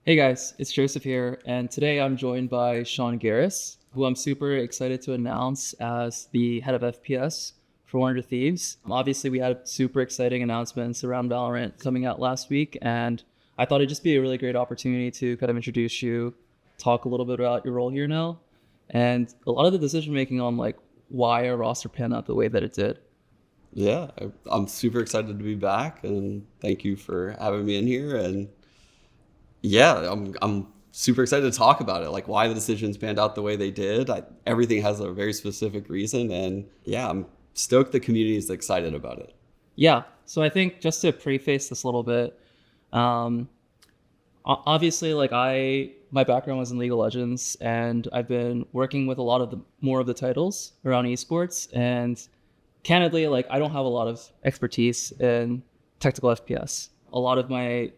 Hey guys, it's Joseph here, and today I'm joined by Gares, who I'm super excited to announce as the head of FPS for Wonder Thieves. Obviously, we had super exciting announcements around Valorant coming out last week, and I thought it'd just be a really great opportunity to kind of introduce you, talk a little bit about your role here now, and a lot of the decision making on like why our roster panned out the way that it did. Yeah, I'm super excited to be back, and thank you for having me in here. And yeah, I'm super excited to talk about it, like why the decisions panned out the way they did. Everything has a very specific reason, and yeah, I'm stoked the community is excited about it. Yeah, so I think just to preface this a little bit, um, obviously like my background was in League of Legends, and I've been working with a lot of the more of the titles around esports, and candidly like I don't have a lot of expertise in technical FPS. A lot of my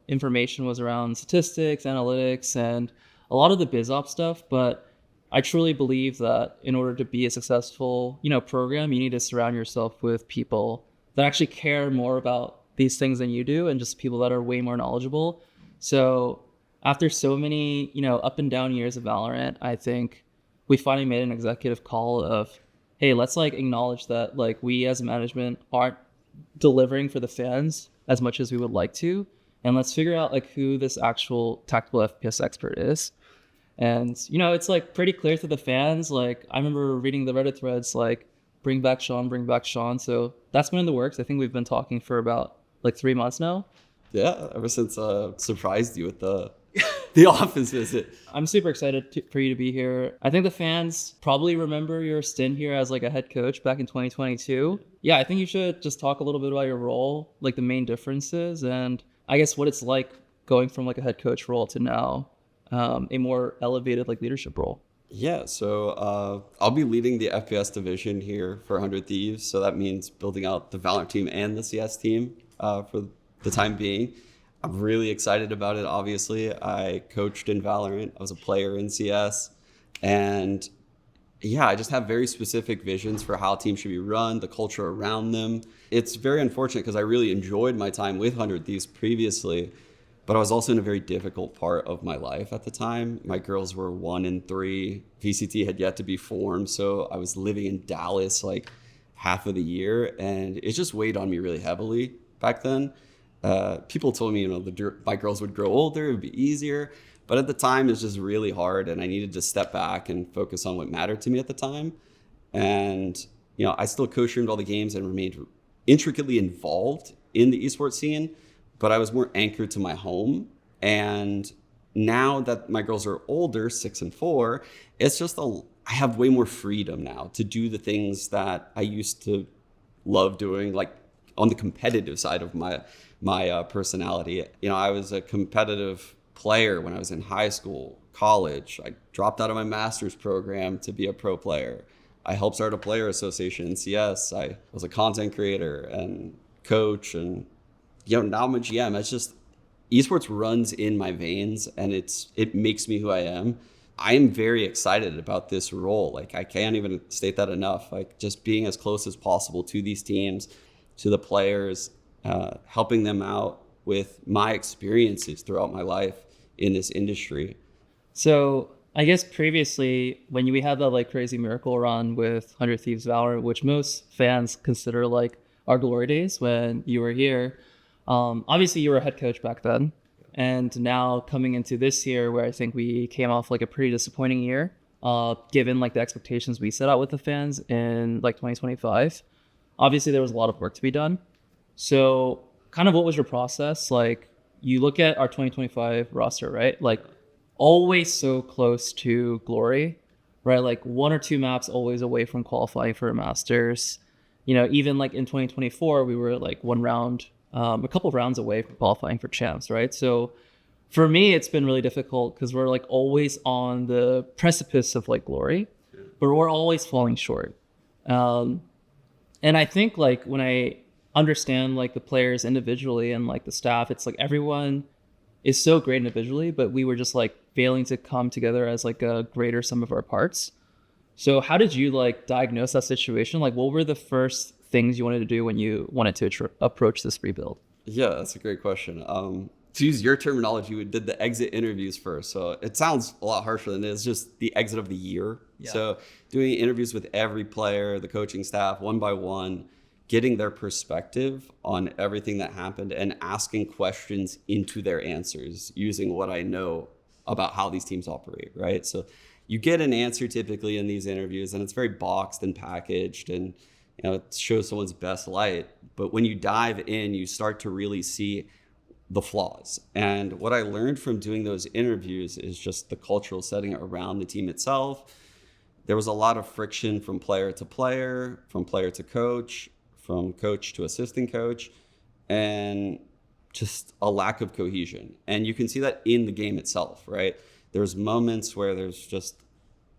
information was around statistics, analytics, and a lot of the biz op stuff, but I truly believe that in order to be a successful program, you need to surround yourself with people that actually care more about these things than you do, and just people that are way more knowledgeable. So after so many, up and down years of Valorant, I think we finally made an executive call of, hey, let's like acknowledge that like we as management aren't delivering for the fans as much as we would like to, and let's figure out like who this actual tactical FPS expert is. And it's like pretty clear to the fans. Like I remember reading the Reddit threads like bring back Sean, bring back Sean. So that's been in the works. I think we've been talking for about like 3 months now. Yeah, ever since surprised you with the office visit. I'm super excited for you to be here. I think the fans probably remember your stint here as like a head coach back in 2022. Yeah, I think you should just talk a little bit about your role, like the main differences, and I guess what it's like going from like a head coach role to now a more elevated like leadership role. Yeah, so I'll be leading the FPS division here for 100 Thieves. So that means building out the Valorant team and the CS team for the time being. I'm really excited about it, obviously. I coached in Valorant, I was a player in CS. And yeah, I just have very specific visions for how teams should be run, the culture around them. It's very unfortunate because I really enjoyed my time with 100 Thieves previously, but I was also in a very difficult part of my life at the time. My girls were 1 and 3. VCT had yet to be formed, so I was living in Dallas like half of the year, and it just weighed on me really heavily back then. People told me, my girls would grow older, it would be easier. But at the time, it was just really hard, and I needed to step back and focus on what mattered to me at the time. And, I still co-streamed all the games and remained intricately involved in the esports scene, but I was more anchored to my home. And now that my girls are older, 6 and 4, it's just I have way more freedom now to do the things that I used to love doing, like on the competitive side of my personality. I was a competitive player when I was in high school, college. I dropped out of my master's program to be a pro player. I helped start a player association in CS. I was a content creator and coach, and now I'm a GM. It's just esports runs in my veins, and it makes me who I am. I am very excited about this role. Like I can't even state that enough. Like just being as close as possible to these teams, to the players, helping them out with my experiences throughout my life in this industry. So I guess previously when we had that like crazy miracle run with 100 Thieves Valorant, which most fans consider like our glory days when you were here, obviously you were a head coach back then. And now coming into this year where I think we came off like a pretty disappointing year, given like the expectations we set out with the fans in like 2025. Obviously there was a lot of work to be done. So kind of what was your process? Like you look at our 2025 roster, right? Like always so close to glory, right? Like 1 or 2 maps always away from qualifying for a Masters. Even like in 2024, we were like one round, a couple of rounds away from qualifying for champs, right? So for me, it's been really difficult because we're like always on the precipice of like glory, but we're always falling short. Um, and I think like when I understand like the players individually and like the staff, it's like everyone is so great individually, but we were just like failing to come together as like a greater sum of our parts. So how did you like diagnose that situation? Like what were the first things you wanted to do when you wanted to approach this rebuild? Yeah, that's a great question. to use your terminology, we did the exit interviews first. So it sounds a lot harsher than it is, just the exit of the year. Yeah. So doing interviews with every player, the coaching staff, one by one, getting their perspective on everything that happened and asking questions into their answers using what I know about how these teams operate, right? So you get an answer typically in these interviews and it's very boxed and packaged and it shows someone's best light. But when you dive in, you start to really see the flaws. And what I learned from doing those interviews is just the cultural setting around the team itself. There was a lot of friction from player to player, from player to coach, from coach to assistant coach, and just a lack of cohesion. And you can see that in the game itself, right? There's moments where there's just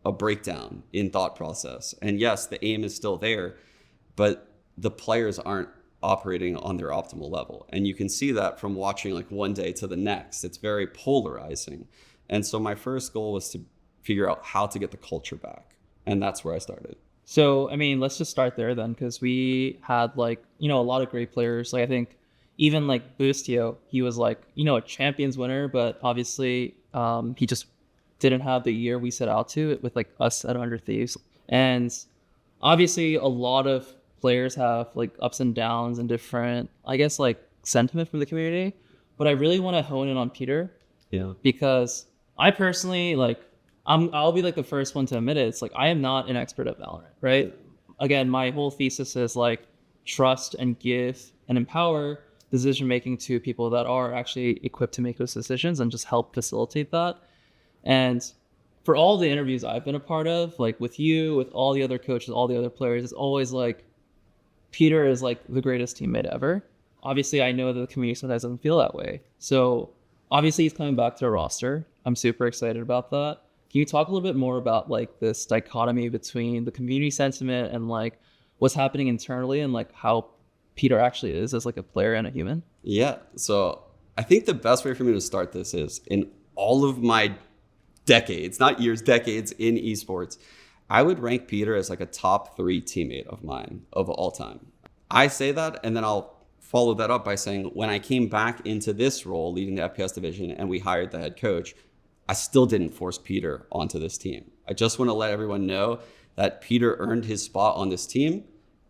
a breakdown in thought process. And yes, the aim is still there, but the players aren't operating on their optimal level. And you can see that from watching like one day to the next. It's very polarizing. And so my first goal was to figure out how to get the culture back. And that's where I started. So, I mean, let's just start there then, because we had like, a lot of great players. Like I think even like Boostio, he was like, a champions winner, but obviously he just didn't have the year we set out to with like us at 100 Thieves. And obviously a lot of players have like ups and downs and different, I guess, like sentiment from the community. But I really want to hone in on Peter. Yeah. Because I personally like, I'll be like the first one to admit it. It's like, I am not an expert at Valorant, right? Again, my whole thesis is like trust and give and empower decision-making to people that are actually equipped to make those decisions and just help facilitate that. And for all the interviews I've been a part of, like with you, with all the other coaches, all the other players, it's always like, Peter is like the greatest teammate ever. Obviously, I know that the community sometimes doesn't feel that way. So obviously he's coming back to a roster. I'm super excited about that. Can you talk a little bit more about like this dichotomy between the community sentiment and like what's happening internally and like how Peter actually is as like a player and a human? Yeah. So I think the best way for me to start this is in all of my decades, not years, decades in esports, I would rank Peter as like a top 3 teammate of mine of all time. I say that and then I'll follow that up by saying when I came back into this role leading the FPS division and we hired the head coach, I still didn't force Peter onto this team. I just want to let everyone know that Peter earned his spot on this team.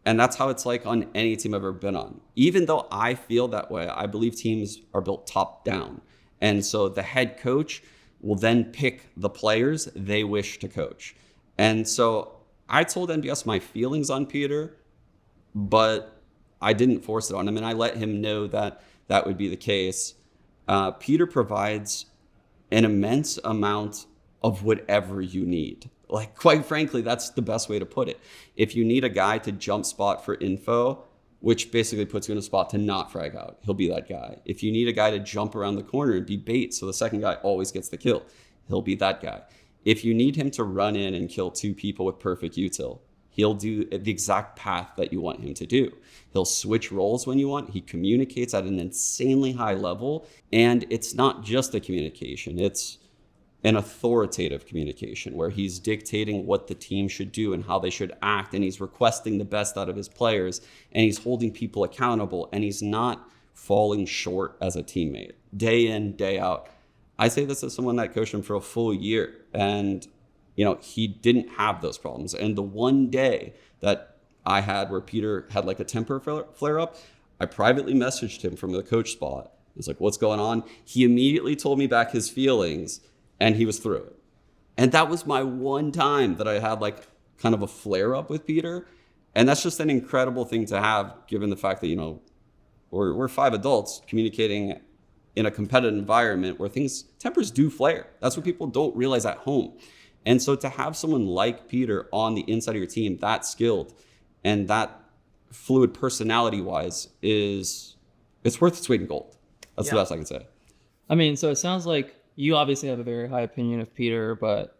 And that's how it's like on any team I've ever been on. Even though I feel that way, I believe teams are built top down. And so the head coach will then pick the players they wish to coach. And so I told NBS my feelings on Peter, but I didn't force it on him. And I let him know that that would be the case. Peter provides an immense amount of whatever you need. Like, quite frankly, that's the best way to put it. If you need a guy to jump spot for info, which basically puts you in a spot to not frag out, he'll be that guy. If you need a guy to jump around the corner and be bait so the second guy always gets the kill, he'll be that guy. If you need him to run in and kill 2 people with perfect util, he'll do the exact path that you want him to do. He'll switch roles when you want. He communicates at an insanely high level. And it's not just a communication. It's an authoritative communication where he's dictating what the team should do and how they should act. And he's requesting the best out of his players. And he's holding people accountable. And he's not falling short as a teammate. Day in, day out. I say this as someone that coached him for a full year. And he didn't have those problems. And the one day that I had where Peter had like a temper flare up, I privately messaged him from the coach spot. I was like, what's going on? He immediately told me back his feelings and he was through it. And that was my one time that I had like kind of a flare up with Peter. And that's just an incredible thing to have, given the fact that, we're 5 adults communicating in a competitive environment where tempers do flare. That's what people don't realize at home. And so to have someone like Peter on the inside of your team, that skilled and that fluid personality-wise, it's worth its weight in gold. That's the best I can say. I mean, so it sounds like you obviously have a very high opinion of Peter, but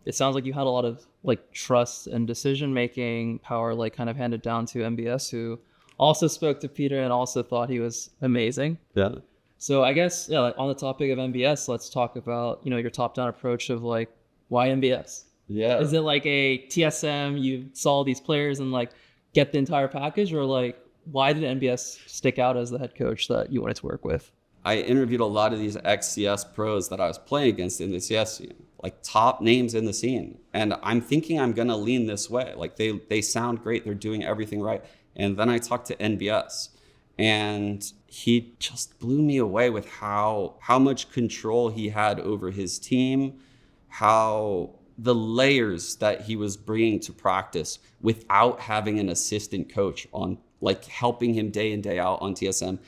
it sounds like you had a lot of like trust and decision-making power, like kind of handed down to MBS, who also spoke to Peter and also thought he was amazing. Yeah. So I guess, like on the topic of MBS, let's talk about, your top-down approach of like, why MBS? Yeah. Is it like a TSM, you saw these players and like get the entire package, or like why did MBS stick out as the head coach that you wanted to work with? I interviewed a lot of these ex-CS pros that I was playing against in the CS scene, like top names in the scene. And I'm thinking I'm going to lean this way. Like they sound great. They're doing everything right. And then I talked to NBS, and he just blew me away with how much control he had over his team, how the layers that he was bringing to practice without having an assistant coach on, like helping him day in, day out on TSM,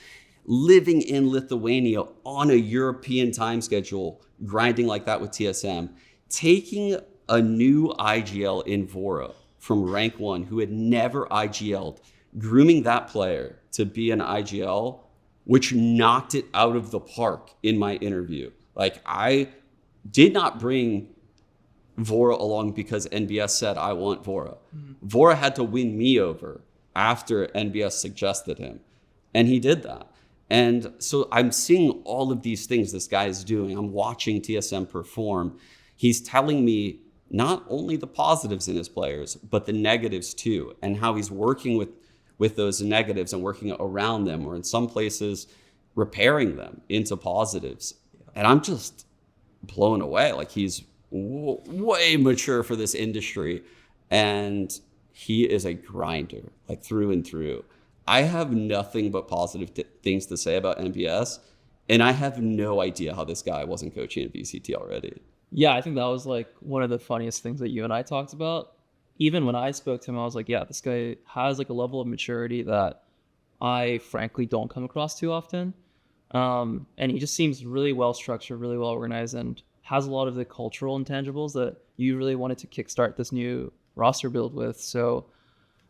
living in Lithuania on a European time schedule, grinding like that with TSM, taking a new IGL in Vora from rank 1 who had never IGL'd, grooming that player to be an IGL, which knocked it out of the park in my interview. Like, I did not bring Vora along because NBS said, I want Vora. Mm-hmm. Vora had to win me over after NBS suggested him. And he did that. And so I'm seeing all of these things this guy is doing. I'm watching TSM perform. He's telling me not only the positives in his players, but the negatives too, and how he's working with those negatives and working around them, or in some places repairing them into positives. And I'm just blown away. Like, he's way mature for this industry, and he is a grinder, like through and through. I have nothing but positive things to say about NBS, and I have no idea how this guy wasn't coaching at VCT already. Yeah, I think that was like one of the funniest things that you and I talked about. Even when I spoke to him, I was like, yeah, this guy has like a level of maturity that I frankly don't come across too often. And he just seems really well structured, really well organized, and has a lot of the cultural intangibles that you really wanted to kickstart this new roster build with. So,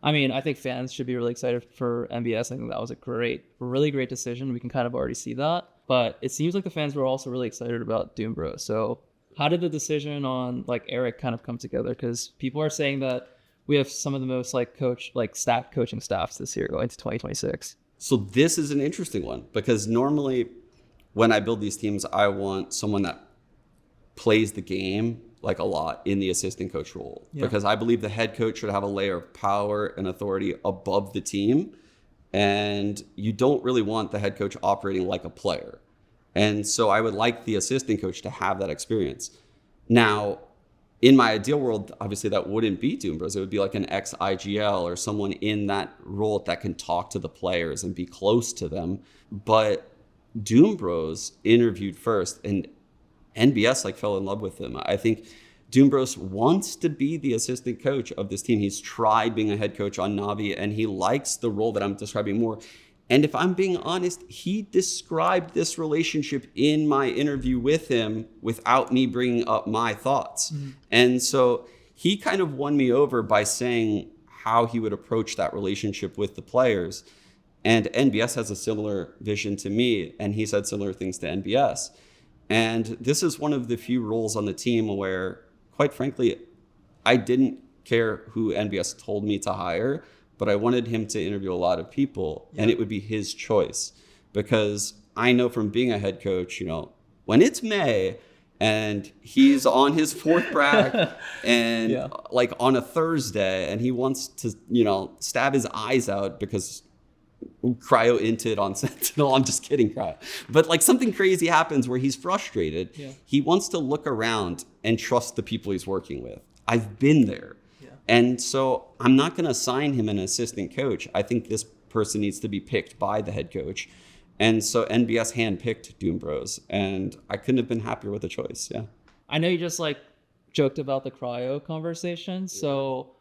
I mean, I think fans should be really excited for MBS. I think that was a really great decision. We can kind of already see that. But it seems like the fans were also really excited about Doom Bro. So how did the decision on like Eric kind of come together? Because people are saying that we have some of the most stacked coaching staffs this year going to 2026. So this is an interesting one, because normally when I build these teams, I want someone that plays the game like a lot in the assistant coach role, because I believe the head coach should have a layer of power and authority above the team. And you don't really want the head coach operating like a player. And so I would like the assistant coach to have that experience. Now, in my ideal world, obviously that wouldn't be Doom Bros. It would be like an ex-IGL or someone in that role that can talk to the players and be close to them. But Doom Bros interviewed first, and NBS like fell in love with him. I think Doom Bros wants to be the assistant coach of this team. He's tried being a head coach on Navi, and he likes the role that I'm describing more. And if I'm being honest, he described this relationship in my interview with him without me bringing up my thoughts. Mm-hmm. And so he kind of won me over by saying how he would approach that relationship with the players. And NBS has a similar vision to me, and he said similar things to NBS. And this is one of the few roles on the team where, quite frankly, I didn't care who NBS told me to hire, but I wanted him to interview a lot of people, and it would be his choice. Because I know from being a head coach, when it's May and he's on his fourth prac and like on a Thursday, and he wants to, stab his eyes out because Cryo inted on Sentinel. I'm just kidding, Cryo. But like something crazy happens where he's frustrated. Yeah. He wants to look around and trust the people he's working with. I've been there. Yeah. And so I'm not going to assign him an assistant coach. I think this person needs to be picked by the head coach. And so NBS handpicked Doom Bros, and I couldn't have been happier with the choice. Yeah. I know you just joked about the Cryo conversation. Yeah. So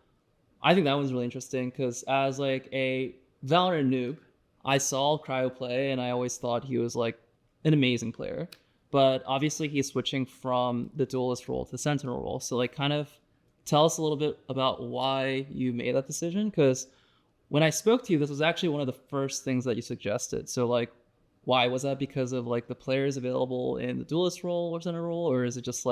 I think that was really interesting because as a Valorant noob, I saw Cryo play and I always thought he was an amazing player. But obviously he's switching from the Duelist role to the Sentinel role. So kind of tell us a little bit about why you made that decision. Because when I spoke to you, this was actually one of the first things that you suggested. So why was that? Because of the players available in the Duelist role or Sentinel role? Or is it just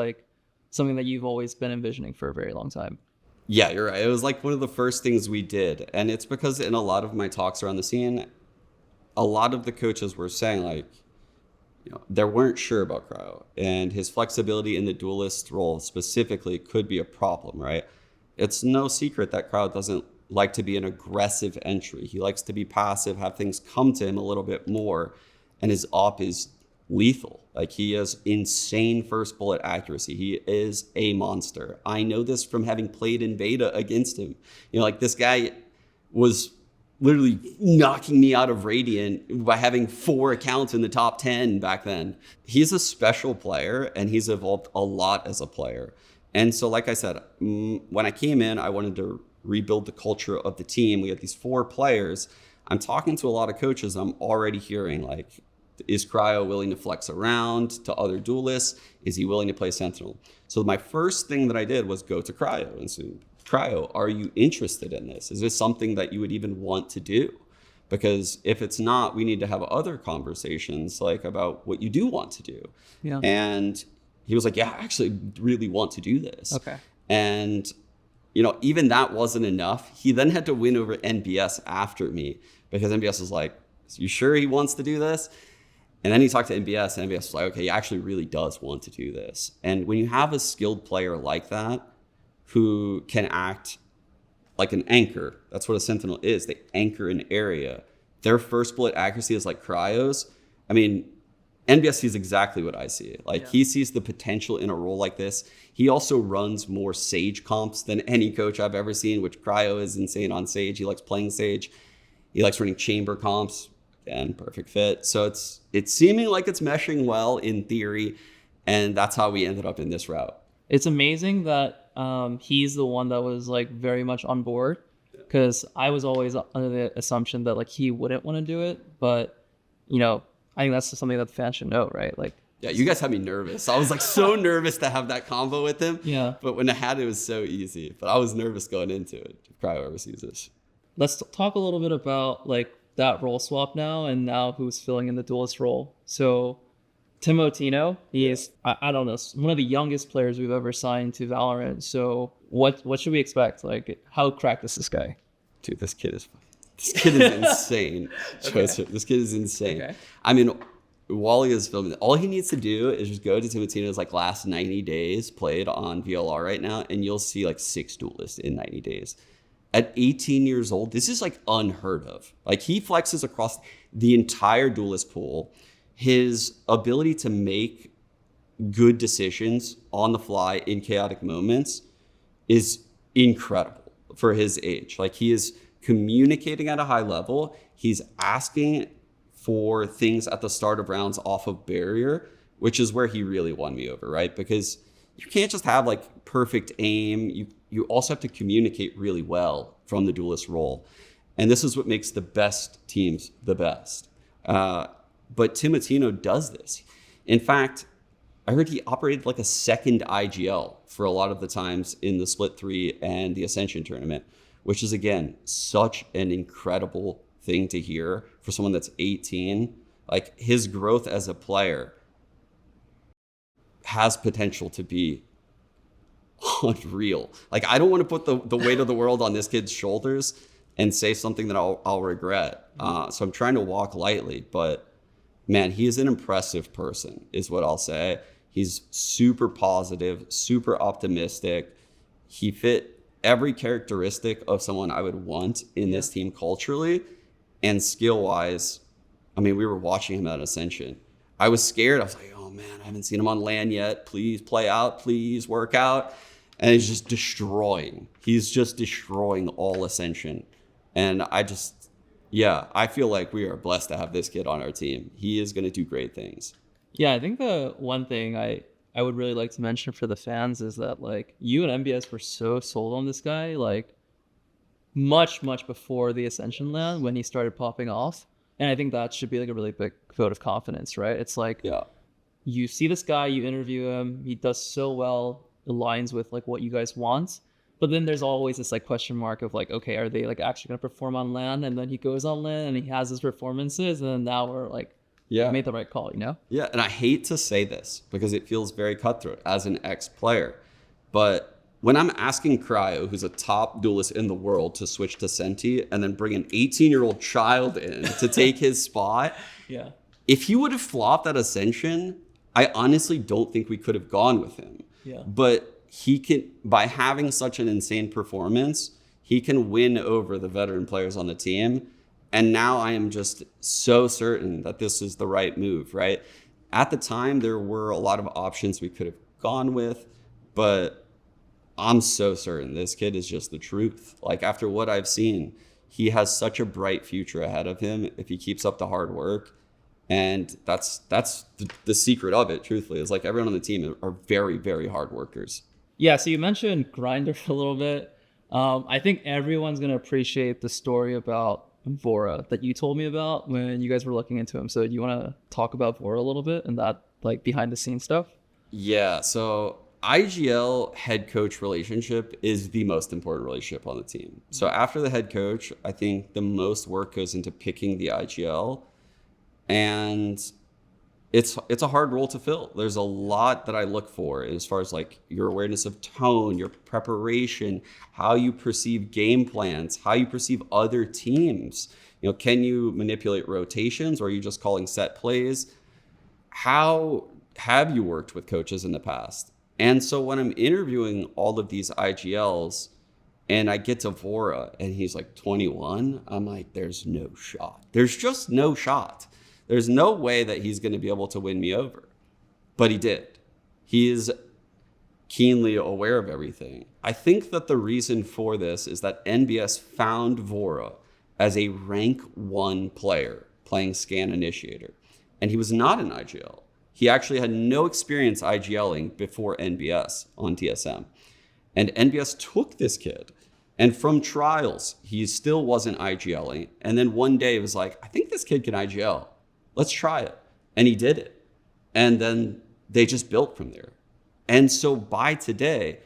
something that you've always been envisioning for a very long time? Yeah, you're right. It was one of the first things we did. And it's because in a lot of my talks around the scene, a lot of the coaches were saying they weren't sure about Cryo. And his flexibility in the Duelist role specifically could be a problem, right? It's no secret that Cryo doesn't like to be an aggressive entry. He likes to be passive, have things come to him a little bit more. And his op is lethal. Like, he has insane first bullet accuracy. He is a monster. I know this from having played in beta against him. You know, like, this guy was literally knocking me out of Radiant by having 4 accounts in the top 10 back then. He's a special player, and he's evolved a lot as a player. And so, like I said, when I came in, I wanted to rebuild the culture of the team. We had these 4 players. I'm talking to a lot of coaches. I'm already hearing, like, is Cryo willing to flex around to other duelists? Is he willing to play Sentinel? So my first thing that I did was go to Cryo and say, Cryo, are you interested in this? Is this something that you would even want to do? Because if it's not, we need to have other conversations, like, about what you do want to do. Yeah. And he was like, yeah, I actually really want to do this. Okay. And, you know, even that wasn't enough. He then had to win over NBS after me, because NBS was like, are you sure he wants to do this? And then he talked to NBS, and NBS was like, okay, he actually really does want to do this. And when you have a skilled player like that, who can act like an anchor, that's what a Sentinel is. They anchor an area. Their first bullet accuracy is like Cryo's. I mean, NBS sees exactly what I see. Like, he sees the potential in a role like this. He also runs more Sage comps than any coach I've ever seen, which Cryo is insane on Sage. He likes playing Sage. He likes running chamber comps. Again, perfect fit. So it's seeming like it's meshing well in theory, and that's how we ended up in this route. It's amazing that he's the one that was like very much on board, because I was always under the assumption that like he wouldn't want to do it. But, you know, I think that's just something that the fans should know, right? Like, yeah, you guys had me nervous. I was like so nervous to have that combo with him. Yeah. But when I had it, it was so easy. But I was nervous going into it. If Cryo ever sees this. Let's talk a little bit about like that role swap now, and now who's filling in the duelist role. So Timotino, he is, I don't know, one of the youngest players we've ever signed to Valorant. So what should we expect? Like, how cracked is this guy? Dude, this kid is insane. Joseph, this kid is insane. Okay. I mean, Wally is filming. All he needs to do is just go to Timotino's like last 90 days played on VLR right now, and you'll see like 6 duelists in 90 days. At 18 years old, this is like unheard of. Like, he flexes across the entire duelist pool. His ability to make good decisions on the fly in chaotic moments is incredible for his age. Like, he is communicating at a high level. He's asking for things at the start of rounds off of barrier, which is where he really won me over, right? Because you can't just have like perfect aim. You also have to communicate really well from the duelist role. And this is what makes the best teams the best. But Timotino does this. In fact, I heard he operated like a second IGL for a lot of the times in the Split 3 and the Ascension tournament, which is, again, such an incredible thing to hear for someone that's 18. Like, his growth as a player has potential to be unreal. Like, I don't want to put the weight of the world on this kid's shoulders and say something that I'll regret. So I'm trying to walk lightly, but man, he is an impressive person, is what I'll say. He's super positive, super optimistic. He fit every characteristic of someone I would want in this team culturally. And skill-wise, I mean, we were watching him at Ascension. I was scared. I was like, oh man, I haven't seen him on LAN yet. Please play out, please work out. And he's just destroying. He's just destroying all Ascension. And I feel like we are blessed to have this kid on our team. He is going to do great things. Yeah, I think the one thing I would really like to mention for the fans is that, like, you and MBS were so sold on this guy, like, much before the Ascension LAN when he started popping off. And I think that should be like a really big vote of confidence, right? It's like, you see this guy, you interview him, he does so well, aligns with like what you guys want. But then there's always this like question mark of like, okay, are they like actually going to perform on LAN? And then he goes on LAN and he has his performances, and then now we're like, made the right call, you know? Yeah, and I hate to say this because it feels very cutthroat as an ex-player. But when I'm asking Cryo, who's a top duelist in the world, to switch to Senti and then bring an 18-year-old child in to take his spot, if he would have flopped at Ascension, I honestly don't think we could have gone with him. But he can, by having such an insane performance, he can win over the veteran players on the team. And now I am just so certain that this is the right move, right? At the time, there were a lot of options we could have gone with, but I'm so certain this kid is just the truth. Like, after what I've seen, he has such a bright future ahead of him if he keeps up the hard work. And that's the secret of it, truthfully, is like everyone on the team are very, very hard workers. Yeah, so you mentioned Grinder for a little bit. I think everyone's going to appreciate the story about Vora that you told me about when you guys were looking into him. So do you want to talk about Vora a little bit and that like behind the scenes stuff? Yeah, so IGL head coach relationship is the most important relationship on the team. So after the head coach, I think the most work goes into picking the IGL, and it's a hard role to fill. There's a lot that I look for as far as like your awareness of tone, your preparation, how you perceive game plans, how you perceive other teams. You know, can you manipulate rotations, or are you just calling set plays? How have you worked with coaches in the past? And so when I'm interviewing all of these IGLs and I get to Vora and he's like 21, I'm like, there's no shot. There's just no shot. There's no way that he's going to be able to win me over. But he did. He is keenly aware of everything. I think that the reason for this is that NBS found Vora as a rank 1 player playing Scan Initiator. And he was not an IGL. He actually had no experience IGLing before NBS on TSM. And NBS took this kid. And from trials, he still wasn't IGLing. And then one day it was like, I think this kid can IGL. Let's try it. And he did it. And then they just built from there. And so by today,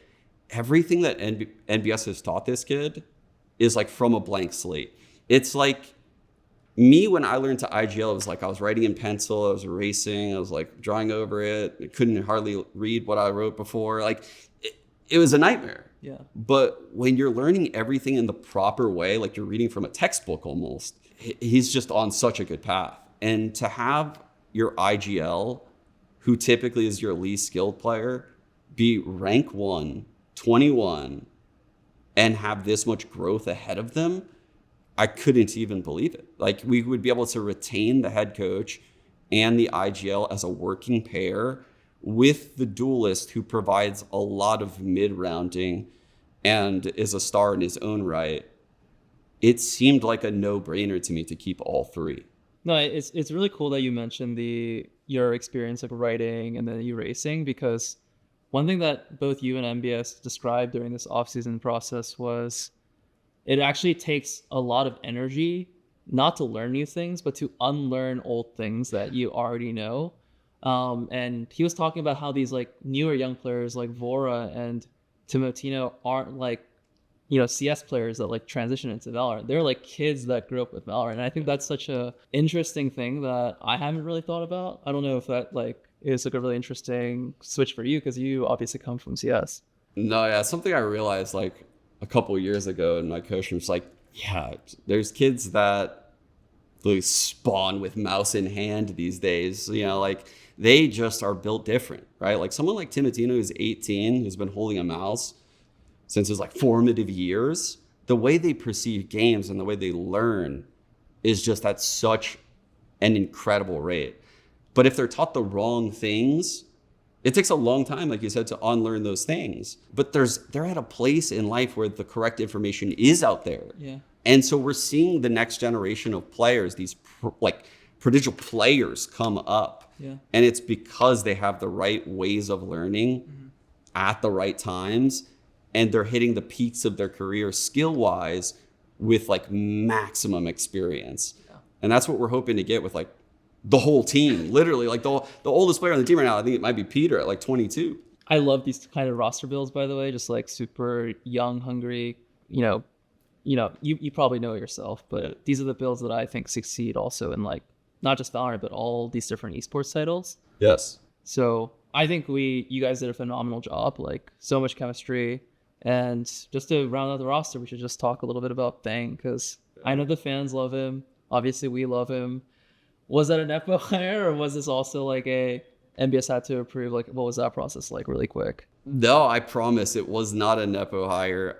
everything that NBS has taught this kid is like from a blank slate. It's like me when I learned to IGL, it was like I was writing in pencil, I was erasing, I was like drawing over it. I couldn't hardly read what I wrote before. Like it was a nightmare. Yeah. But when you're learning everything in the proper way, like you're reading from a textbook almost, he's just on such a good path. And to have your IGL, who typically is your least skilled player, be rank 1, 21, and have this much growth ahead of them, I couldn't even believe it. Like, we would be able to retain the head coach and the IGL as a working pair with the Duelist, who provides a lot of mid-rounding and is a star in his own right. It seemed like a no-brainer to me to keep all three. No, it's really cool that you mentioned your experience of writing and then erasing, because one thing that both you and MBS described during this off-season process was it actually takes a lot of energy not to learn new things, but to unlearn old things that you already know. And he was talking about how these like newer young players like Vora and Timotino aren't like, CS players that like transition into Valorant. They're like kids that grew up with Valorant. And I think that's such a interesting thing that I haven't really thought about. I don't know if that like is like a really interesting switch for you, because you obviously come from CS. No, yeah, something I realized like a couple of years ago, and my coach was like, yeah, there's kids that really spawn with mouse in hand these days. Like they just are built different, right? Like someone like Timotino, who's 18, who's been holding a mouse since his like formative years, the way they perceive games and the way they learn is just at such an incredible rate. But if they're taught the wrong things, it takes a long time, like you said, to unlearn those things. But they're at a place in life where the correct information is out there. Yeah. And so we're seeing the next generation of players, these prodigal players come up. Yeah. And it's because they have the right ways of learning at the right times. And they're hitting the peaks of their career skill-wise with like maximum experience. Yeah. And that's what we're hoping to get with like the whole team. Literally, like the oldest player on the team right now, I think it might be Peter at like 22. I love these kind of roster builds, by the way, just like super young, hungry, you probably know yourself, but these are the builds that I think succeed also in like not just Valorant, but all these different esports titles. Yes. So I think you guys did a phenomenal job, like so much chemistry. And just to round out the roster, we should just talk a little bit about Bang, because I know the fans love him. Obviously, we love him. Was that a Nepo hire, or was this also like a NBS had to approve? Like, what was that process like really quick? No, I promise it was not a Nepo hire.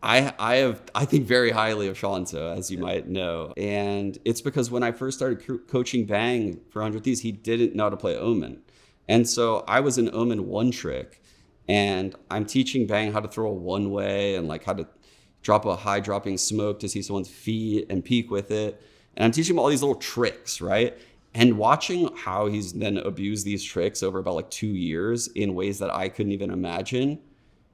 I think very highly of Shanso, as you might know. And it's because when I first started coaching Bang for 100 Thieves, he didn't know how to play Omen. And so I was an Omen one trick. And I'm teaching Bang how to throw a one way and like how to drop a high dropping smoke to see someone's feet and peek with it. And I'm teaching him all these little tricks, right? And watching how he's then abused these tricks over about like 2 years in ways that I couldn't even imagine,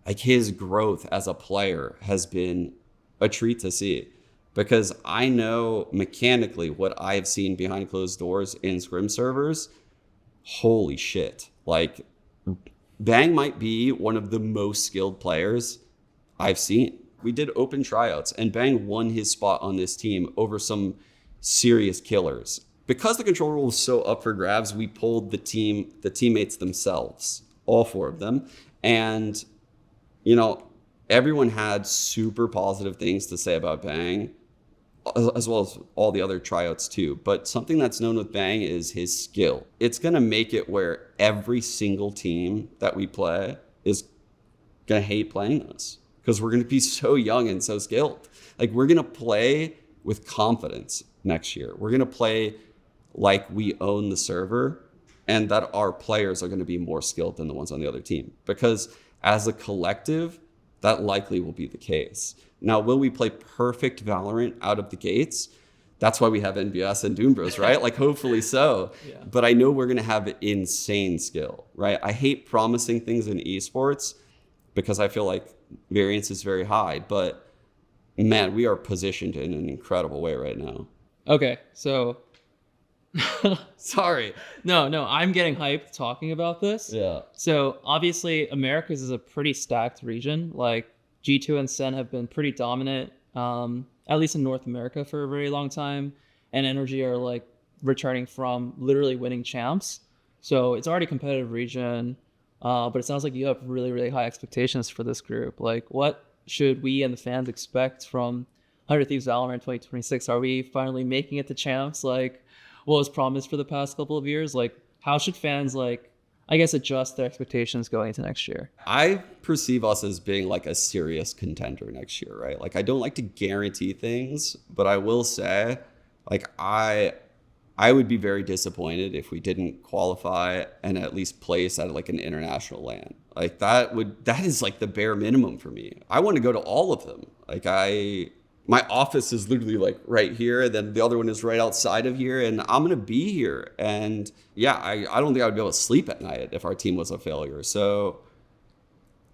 like his growth as a player has been a treat to see, because I know mechanically what I've seen behind closed doors in scrim servers. Holy shit. Like Bang might be one of the most skilled players I've seen. We did open tryouts and Bang won his spot on this team over some serious killers. Because the control rule was so up for grabs, we pulled the teammates themselves, all 4 of them. And, you know, everyone had super positive things to say about Bang, as well as all the other tryouts too. But something that's known with Bang is his skill. It's going to make it where every single team that we play is going to hate playing us because we're going to be so young and so skilled. Like, we're going to play with confidence next year. We're going to play like we own the server and that our players are going to be more skilled than the ones on the other team, because as a collective, that likely will be the case. Now, will we play perfect Valorant out of the gates? That's why we have NBS and Doom Bros, right? Like, hopefully so. Yeah. But I know we're going to have insane skill, right? I hate promising things in esports because I feel like variance is very high. But man, we are positioned in an incredible way right now. Okay, so sorry. No, I'm getting hyped talking about this. Yeah. So obviously, Americas is a pretty stacked region. Like G2 and Sen have been pretty dominant, at least in North America for a very long time. And Energy are like returning from literally winning champs. So it's already a competitive region. But it sounds like you have really, really high expectations for this group. Like, what should we and the fans expect from 100 Thieves Valorant 2026? Are we finally making it to champs? Like, what was promised for the past couple of years? Like, how should fans, like, I guess, adjust their expectations going into next year? I perceive us as being like a serious contender next year, right? Like, I don't like to guarantee things, but I will say, like, I would be very disappointed if we didn't qualify and at least place at like an international LAN. Like, that is like the bare minimum for me. I want to go to all of them. Like, my office is literally like right here, and then the other one is right outside of here, and I'm going to be here. And yeah, I don't think I would be able to sleep at night if our team was a failure. So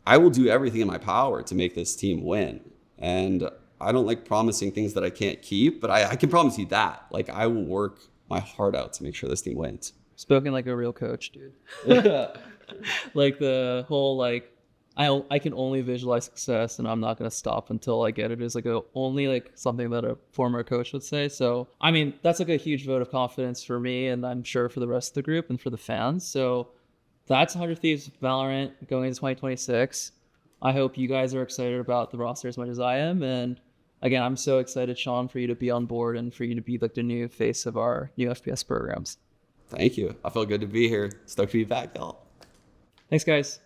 I will do everything in my power to make this team win. And I don't like promising things that I can't keep, but I can promise you that. Like, I will work my heart out to make sure this team wins. Spoken like a real coach, dude. Like the whole, like, I can only visualize success and I'm not going to stop until I get it is like only like something that a former coach would say. So, I mean, that's like a huge vote of confidence for me, and I'm sure for the rest of the group and for the fans. So that's 100 Thieves Valorant going into 2026. I hope you guys are excited about the roster as much as I am. And again, I'm so excited, Sean, for you to be on board and for you to be like the new face of our new FPS programs. Thank you. I feel good to be here. Stoked to be back, y'all. Thanks, guys.